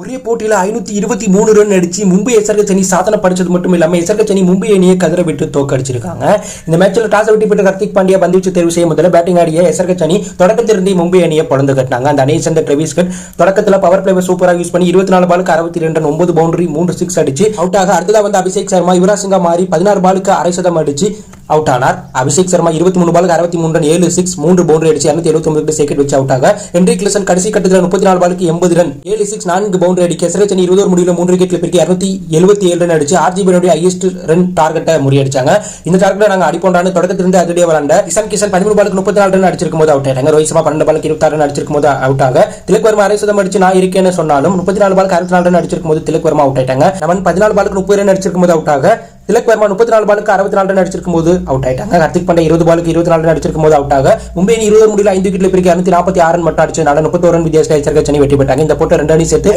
ஒரே போட்டியில் 523 ரன் அடிச்சு மும்பை எஸ்ஆர்கே அணி சாதனை படிச்சது மட்டும் இல்லாமல் எஸ்ஆர்கே அணி மும்பை அணியை கதற விட்டு தோக்கடிச்சிருக்காங்க. இந்த மேட்சில் டாஸ் வெற்றி பெற்ற ஹர்திக் பாண்டியா பந்துவீச்சு தேர்வு செய்ய முதல்ல பேட்டிங் ஆடிய எஸ்ஆர்கே அணி தொடக்கத்திலிருந்தே மும்பை அணியை பொழந்து கட்டினாங்க. அந்த அணியை சேர்ந்த ட்ரெவிஸ் ஹெட் தொடக்கத்தில் பவர் பிளேவை சூப்பராக யூஸ் பண்ணி 24 பாலுக்கு 62 ரன் 9 பவுண்டரி 3 சிக்ஸ் அடிச்சு அவுட் ஆக அடுத்ததாக வந்து அபிஷேக் சர்மா யுவராஜ் சிங்கா மாறி 16 பாலுக்கு அரை சதம் அடிச்சு அவுட் ஆனார். அபிஷேக் சர்மா 23 பாலுக்கு 63 ரன் 7 சிக்ஸ் 3 பவுண்டரி அடிச்சு 279 செகண்ட் வச்சு அவுட் ஆக ஹென்ரிக் கிளசன் கடைசி கட்டத்தில் 34 பாலுக்கு 80 ரன் 7 சிக்ஸ் 4 பவுண்டரி அடிக்க எஸ்ஆர்கே அணி 20 முடிவில் 3 விக்கெட்ல பிரிக்க 277 ரன் அடிச்சு ஆர்ஜிபியோட ஹையஸ்ட் ரன் டார்கெட்டை முறியடிச்சாங்க. இந்த டார்கெட்டை நாங்கள் அடிப்போம்னு தொடக்கத்திலிருந்து அதிரடியாக விளையாண்ட இசான் கிஷன் 13 பாலுக்கு 34 ரன் அடிச்சிருக்கும் போது அவுட் ஆயிட்டாங்க. ரோஹித் சர்மா 12 பாலுக்கு 26 ரன் அடிச்சிருக்கும் போது அவுட் ஆக திலக் வர்மா அரை சதம் அடிச்சு நான் இருக்கேன்னு சொன்னாலும் 34 பாலுக்கு 64 ரன் அடிச்சிருக்கும் போது திலக் வர்மா அவுட் ஆயிட்டாங்க. நம்ம 14 பாலுக்கு 30 ரன் அடிச்சிருக்கும் போது அவுட் ஆக திலக் வர்மா 34 பாலுக்கு 64 ரன் அடிச்சிருக்கும் போது அவுட் ஆயிட்டாங்க. ஹர்திக் பாண்டியா 20 பாலுக்கு 24 ரன் அடிச்சிருக்கும் போது அவுட் ஆக மும்பை அணி 20 முடிவில் 5 விக்கெட்ல பிரிக்க 246 ரன் மட்டும் அடிச்சு 31 ரன் வித்தியாசத்தில் எஸ்ஆர்கே அணி வெற்றி பெற்றாங்க. இந்த போட்டு 2 அணி சேர்த்து